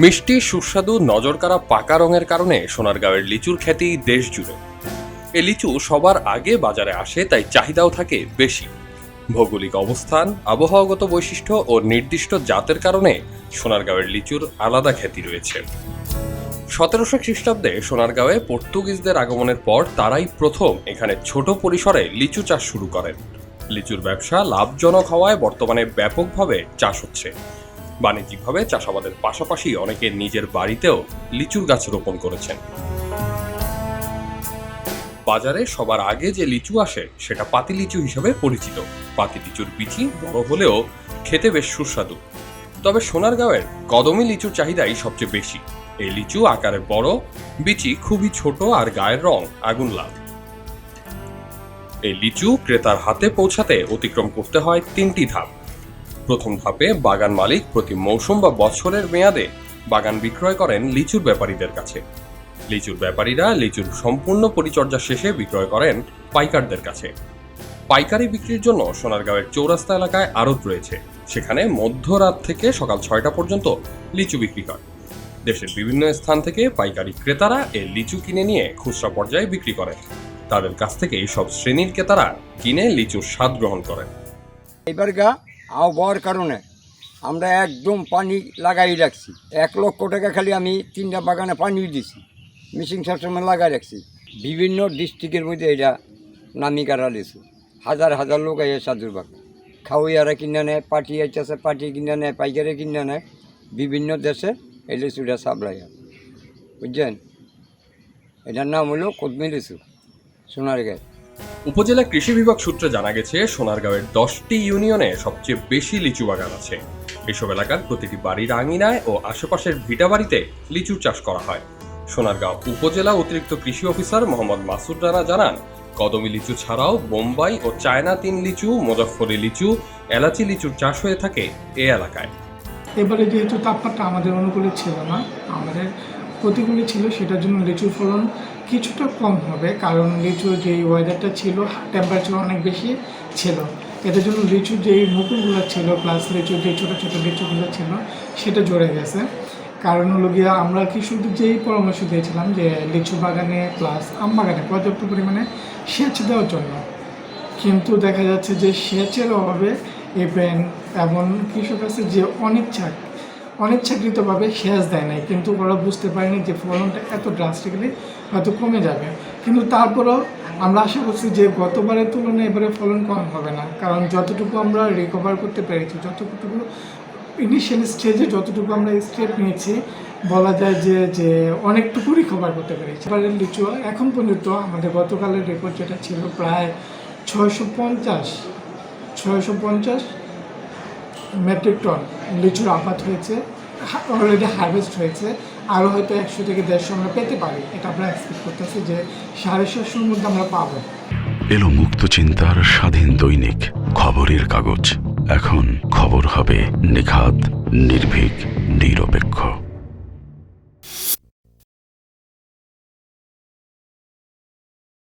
মিষ্টি সুস্বাদু নজরকাড়া পাকা রঙের কারণে সোনারগাঁওয়ের লিচুর খ্যাতি দেশ জুড়ে। এ লিচু সবার আগে বাজারে আসে, তাই চাহিদাও থাকে বেশি। ভৌগোলিক অবস্থান, আবহাওয়াগত বৈশিষ্ট্য ও নির্দিষ্ট জাতের কারণে সোনারগাঁওয়ের লিচুর আলাদা খ্যাতি রয়েছে। 1700 খ্রিস্টাব্দে সোনারগাঁওয়ে পর্তুগিজদের আগমনের পর তারাই প্রথম এখানে ছোট পরিসরে লিচু চাষ শুরু করেন। লিচুর ব্যবসা লাভজনক হওয়ায় বর্তমানে ব্যাপকভাবে চাষ হচ্ছে। বাণিজ্যিকভাবে চাষাবাদের পাশাপাশি অনেকে নিজের বাড়িতেও লিচুর গাছ রোপণ করেছেন। বাজারে সবার আগে যে লিচু আসে সেটা পাতি লিচু হিসেবে পরিচিত। পাতি লিচুর বিচি বড় হলেও খেতে বেশ সুস্বাদু। তবে সোনারগাঁওয়ের কদমি লিচুর চাহিদাই সবচেয়ে বেশি। এই লিচু আকারে বড়, বিচি খুবই ছোট আর গায়ের রং আগুন লাল। এই লিচু ক্রেতার হাতে পৌঁছাতে অতিক্রম করতে হয় 3টি ধাপ। প্রথম ধাপে বাগান মালিক প্রতি মৌসুম বা বছরের মেয়াদে বাগান বিক্রয় করেন লিচুর ব্যাপারীদের কাছে। লিচুর ব্যাপারীরা লিচুর সম্পূর্ণ পরিচর্যা শেষে বিক্রয় করেন পাইকারদের কাছে। পাইকারি বিক্রির জন্য সোনারগাঁওয়ের চৌরাস্তা এলাকায় আড়ত রয়েছে। সেখানে মধ্যরাত থেকে সকাল 6টা পর্যন্ত লিচু বিক্রি হয়। দেশের বিভিন্ন স্থান থেকে পাইকারি ক্রেতারা এই লিচু কিনে নিয়ে খুচরা পর্যায়ে বিক্রি করেন। তাদের কাছ থেকে সব শ্রেণীর ক্রেতারা কিনে লিচুর স্বাদ গ্রহণ করেন। এবারকার আবহাওয়ার কারণে আমরা একদম পানি লাগাই রাখছি। 1 লক্ষ টাকা খালি আমি 3টা বাগানে পানি দিছি, মিশিং সবসময় লাগাই রাখছি। বিভিন্ন ডিস্ট্রিক্টের মধ্যে এটা নামি কারা লিচু, হাজার হাজার লোক আইয়ে সাধুরবাগ খাওয়াইয়ারা কিনে নেয়, পাটি আইতেছে পাটি কিনে নেয়, পাইকারে কিনে নেয়। বিভিন্ন দেশে এই লিচুটা সাপ্লাই হয়, বুঝছেন। এটার নাম হলো কদমি লিচু সোনারগাঁও। উপজেলা কৃষি বিভাগ সূত্রে জানা গেছে, সোনারগাঁওয়ের 10টি ইউনিয়নে সবচেয়ে বেশি লিচু বাগান আছে। এসব এলাকার প্রতিটি বাড়ির আঙিনায় ও আশেপাশের ভিটা বাড়িতে লিচুর চাষ করা হয়। সোনারগাঁও উপজেলা অতিরিক্ত কৃষি অফিসার মোহাম্মদ মাসুদ রানা জানান, কদমি লিচু ছাড়াও বোম্বাই ও চায়না 3 লিচু, মুজাফফরি লিচু, এলাচি লিচুর চাষ হয়ে থাকে এ এলাকায়। এবারে যেহেতু তাপমাত্রা আমাদের অনুকূলে ছিল না, আমাদের প্রতিকূলে ছিল, সেটার জন্য লিচুর ফলন কিছুটা কম হবে। কারণ লিচুর যে ওয়েদারটা ছিল, টেম্পারেচার অনেক বেশি ছিল। এটার জন্য লিচুর যেই মুকুলগুলো ছিল প্লাস লিচুর যে ছোটো ছোটো লিচুগুলো ছিল সেটা ঝরে গেছে। কারণ হলো গিয়ে আমরা কৃষকদের যেই পরামর্শ দিয়েছিলাম যে লিচু বাগানে প্লাস আম বাগানে পর্যাপ্ত পরিমাণে সেচ দেওয়ার জন্য, কিন্তু দেখা যাচ্ছে যে সেচের অভাবে এমন কৃষক আছে যে অনিচ্ছাকৃতভাবে সেচ দেয় নাই, কিন্তু ওরা বুঝতে পারেনি যে ফলনটা এত ড্রাস্টিক্যালি হয়তো কমে যাবে। কিন্তু তারপরেও আমরা আশা করছি যে গতবারের তুলনায় এবারে ফলন কম হবে না। কারণ যতটুকু আমরা রিকভার করতে পেরেছি, যতটুকু ইনিশিয়াল স্টেজে যতটুকু আমরা স্টেপ নিয়েছি, বলা যায় যে অনেকটুকু রিকভার করতে পেরেছি। এবারের লিচু এখন পর্যন্ত আমাদের গতকালের রেকর্ড যেটা ছিল প্রায় 650 মেট্রিক টন লিচুর আবাদ হয়েছে, অলরেডি হারভেস্ট হয়েছে। আরও হয়তো 100 থেকে 150 আমরা পেতে পারি। এটা আমরা এক্সপেক্ট করতেছি যে 750-র মধ্যে আমরা পাবো। এলো মুক্ত চিন্তার স্বাধীন দৈনিক খবরের কাগজ। এখন খবর হবে নিখাত, নির্ভীক, নিরপেক্ষ।